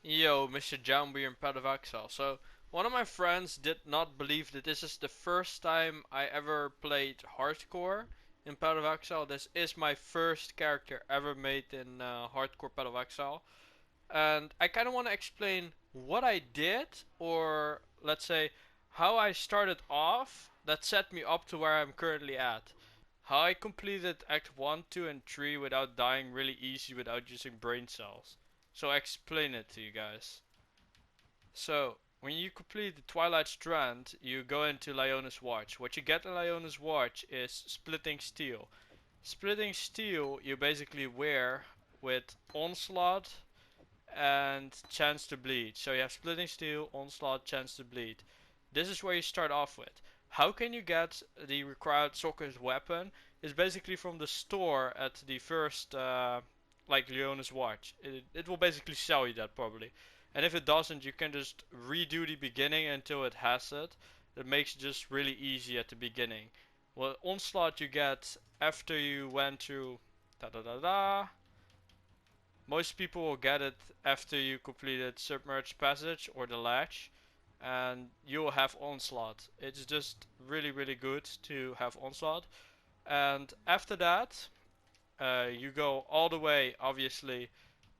Yo, MrJamble here in Path of Exile. So, one of my friends did not believe that this is the first time I ever played hardcore in Path of Exile. This is my first character ever made in hardcore Path of Exile. And I kind of want to explain what I did, or let's say, how I started off that set me up to where I'm currently at. How I completed Act 1, 2, and 3 without dying really easy without using brain cells. So I explain it to you guys. So, when you complete the Twilight Strand, you go into Lyona's Watch. What you get in Lyona's Watch is Splitting Steel. Splitting Steel you basically wear with Onslaught and Chance to Bleed. So you have Splitting Steel, Onslaught, Chance to Bleed. This is where you start off with. How can you get the required Soccer's weapon? Is basically from the store at the first, like Leona's Watch. It will basically sell you that probably. And if it doesn't, you can just redo the beginning until it has it. It makes it just really easy at the beginning. Well, Onslaught you get after you went through da da da da. Most people will get it after you completed Submerged Passage or the Latch, and you will have Onslaught. It's just really good to have Onslaught. And after that, you go all the way, obviously,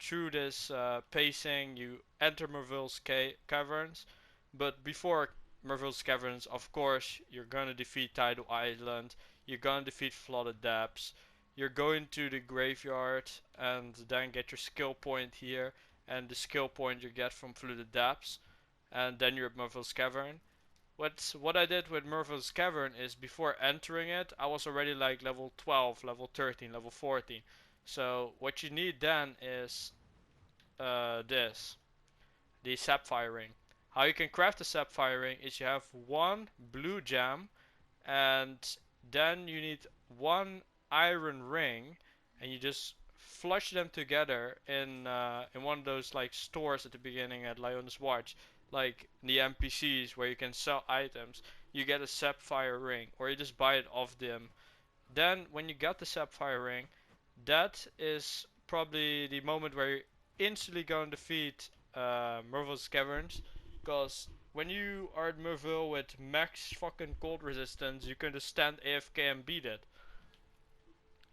through this pacing. You enter Merville's Caverns, but before Merville's Caverns, of course, you're gonna defeat Tidal Island. You're gonna defeat Flooded Depths. You're going to the graveyard and then get your skill point here, and the skill point you get from Flooded Depths, and then you're at Merville's Cavern. What I did with Merville's Cavern is before entering it, I was already like level 12, level 13, level 14. So what you need then is this, the Sapphire Ring. How you can craft the Sapphire Ring is you have one blue gem, and then you need one iron ring, and you just flush them together in one of those like stores at the beginning at Lyona's Watch, like the NPCs where you can sell items. You get a sapphire ring, or you just buy it off them. Then when you get the sapphire ring, that is probably the moment where you're instantly going to defeat Merville's Caverns, because when you are at Merville with max fucking cold resistance, you can just stand AFK and beat it.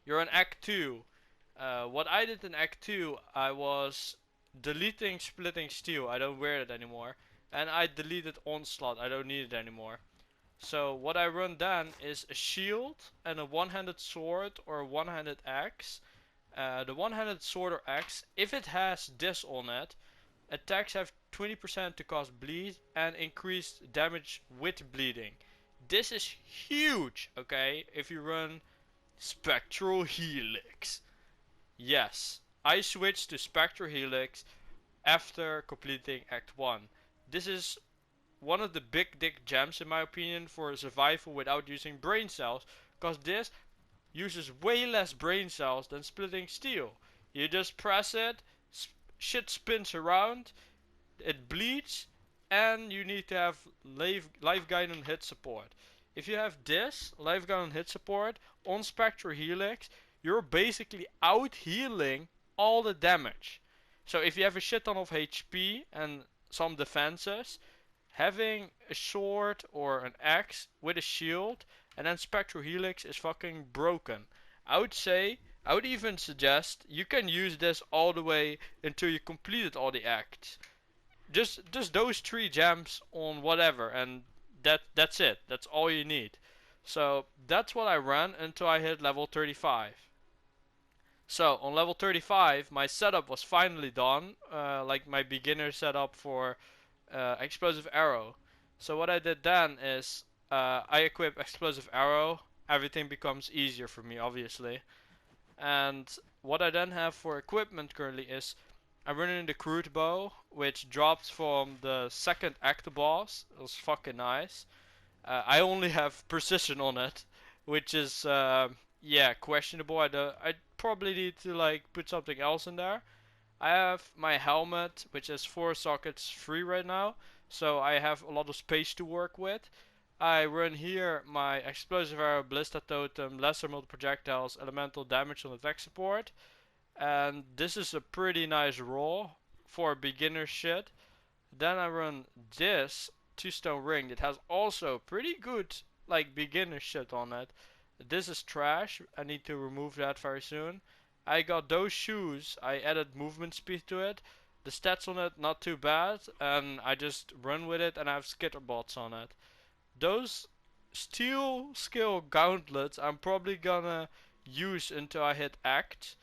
You're in Act 2. What I did in Act 2, I was deleting Splitting Steel. I don't wear it anymore. And I deleted Onslaught. I don't need it anymore. So what I run then is a shield and a one-handed sword or a one-handed axe. The one-handed sword or axe, if it has this on it, attacks have 20% to cause bleed and increased damage with bleeding. This is huge, okay? If you run Spectral Helix. Yes, I switched to Spectral Helix after completing Act 1. This is one of the big dick gems in my opinion for survival without using brain cells, because this uses way less brain cells than Splitting Steel. You just press it, shit spins around, it bleeds, and you need to have life gain and hit support. If you have this, life gain and hit support, on Spectral Helix, you're basically out healing all the damage. So if you have a shit ton of HP and some defenses, having a sword or an axe with a shield and then Spectral Helix is fucking broken. I would even suggest you can use this all the way until you completed all the acts. Just those three gems on whatever, and that's it. That's all you need. So that's what I ran until I hit level 35. So on level 35, my setup was finally done, like my beginner setup for explosive arrow. So what I did then is I equip explosive arrow. Everything becomes easier for me, obviously. And what I then have for equipment currently is I'm running the crude bow, which drops from the second act boss. It was fucking nice. I only have precision on it, which is yeah, questionable. I probably need to like put something else in there. I have my helmet, which is 4 sockets free right now, so I have a lot of space to work with. I run here my explosive arrow, ballista totem, lesser multi projectiles, elemental damage on attack support, and this is a pretty nice roll for beginner shit. Then I run this two-stone ring that has also pretty good like beginner shit on it. This is trash. I need to remove that very soon. I got those shoes. I added movement speed to it. The stats on it not too bad, and I just run with it, and I have skitterbots on it. Those steel skill gauntlets I'm probably gonna use until I hit Act.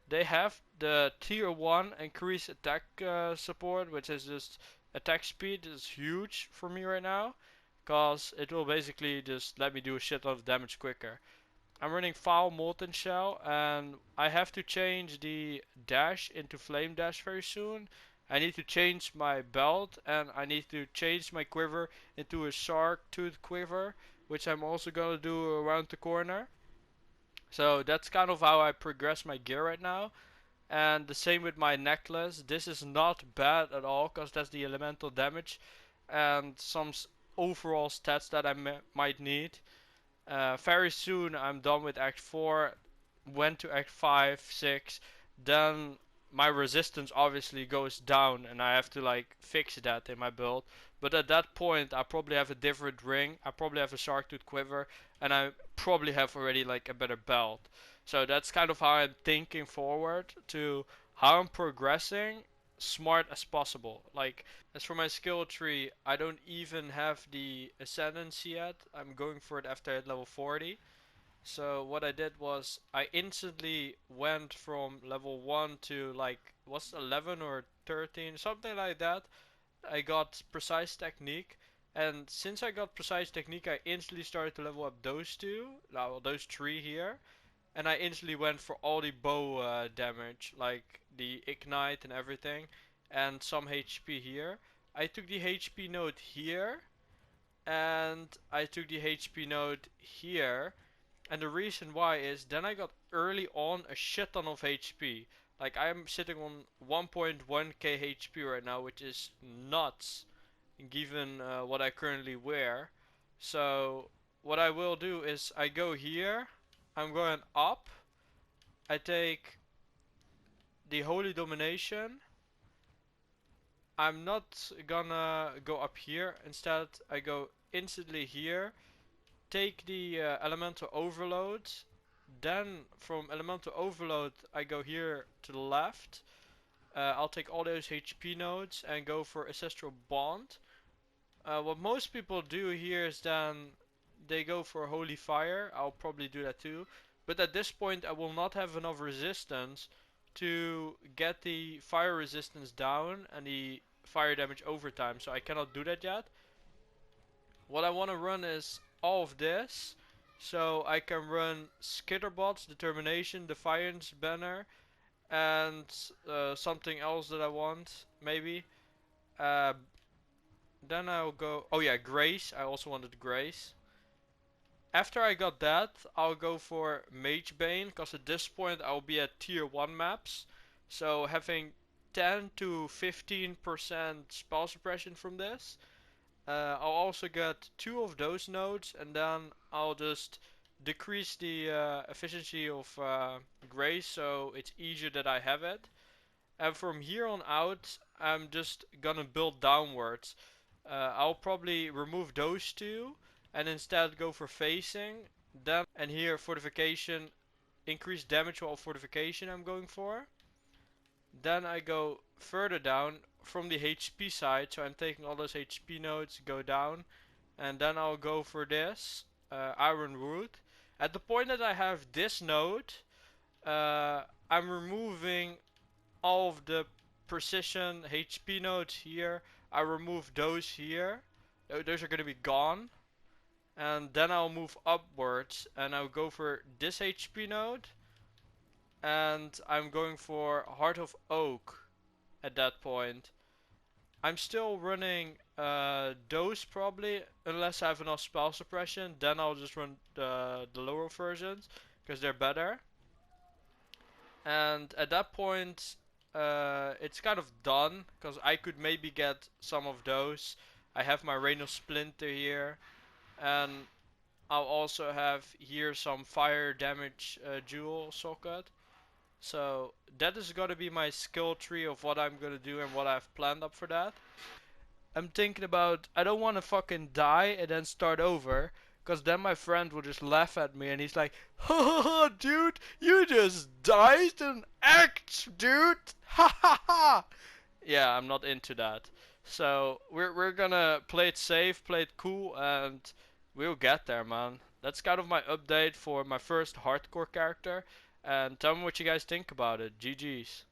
They have the tier 1 increased attack support, which is just attack speed is huge for me right now, cause it will basically just let me do a shit lot of damage quicker. I'm running Foul Molten Shell, and I have to change the dash into Flame Dash very soon. I need to change my belt, and I need to change my quiver into a Shark Tooth Quiver, which I'm also gonna do around the corner. So that's kind of how I progress my gear right now. And the same with my necklace. This is not bad at all, because that's the elemental damage and some overall stats that I might need. Very soon I'm done with Act 4, went to Act 5, 6, then my resistance obviously goes down and I have to like fix that in my build. But at that point I probably have a different ring, I probably have a shark tooth quiver, and I probably have already like a better belt. So that's kind of how I'm thinking forward to how I'm progressing smart as possible. Like, as for my skill tree, I don't even have the ascendancy yet. I'm going for it after I hit level 40. So what I did was I instantly went from level 1 to like, was 11 or 13, something like that. I got precise technique, and since I got precise technique I instantly started to level up those two, well, those three here. And I instantly went for all the bow damage, like the ignite and everything, and some HP here. I took the HP node here, and I took the HP node here. And the reason why is then I got early on a shit ton of HP. Like, I'm sitting on 1.1k HP right now, which is nuts given what I currently wear. So what I will do is I go here, I'm going up, I take the Holy Domination. I'm not gonna go up here, instead I go instantly here, take the Elemental Overload, then from Elemental Overload I go here to the left. I'll take all those HP nodes and go for Ancestral Bond. What most people do here is then they go for Holy Fire. I'll probably do that too. But at this point I will not have enough resistance to get the fire resistance down and the fire damage over time. So I cannot do that yet. What I want to run is all of this. So I can run Skitterbots, Determination, Defiance Banner, and something else that I want, maybe. Uh, then I'll go, oh yeah, Grace. I also wanted Grace. After I got that, I'll go for Mage Bane, because at this point I'll be at tier 1 maps. So having 10 to 15% spell suppression from this. I'll also get 2 of those nodes, and then I'll just decrease the efficiency of Grace, so it's easier that I have it. And from here on out, I'm just gonna build downwards. I'll probably remove those two and instead go for facing. Then, and here fortification, increase damage while fortification I'm going for. Then I go further down from the HP side, so I'm taking all those HP nodes, go down, and then I'll go for this Iron Root. At the point that I have this node, I'm removing all of the precision HP nodes here. I remove those here. Those are going to be gone. And then I'll move upwards and I'll go for this HP node. And I'm going for Heart of Oak at that point. I'm still running those probably, unless I have enough spell suppression. Then I'll just run the lower versions, because they're better. And at that point, it's kind of done, because I could maybe get some of those. I have my Rain of Splinter here, and I'll also have here some fire damage jewel socket. So that is gonna be my skill tree of what I'm gonna do and what I've planned up for that. I'm thinking about I don't want to fucking die and then start over, cause then my friend will just laugh at me and he's like, "Ha ha ha, dude, you just died in act, dude, ha ha ha." Yeah, I'm not into that. So we're gonna play it safe, play it cool, and we'll get there, man. That's kind of my update for my first hardcore character. And tell me what you guys think about it. GG's.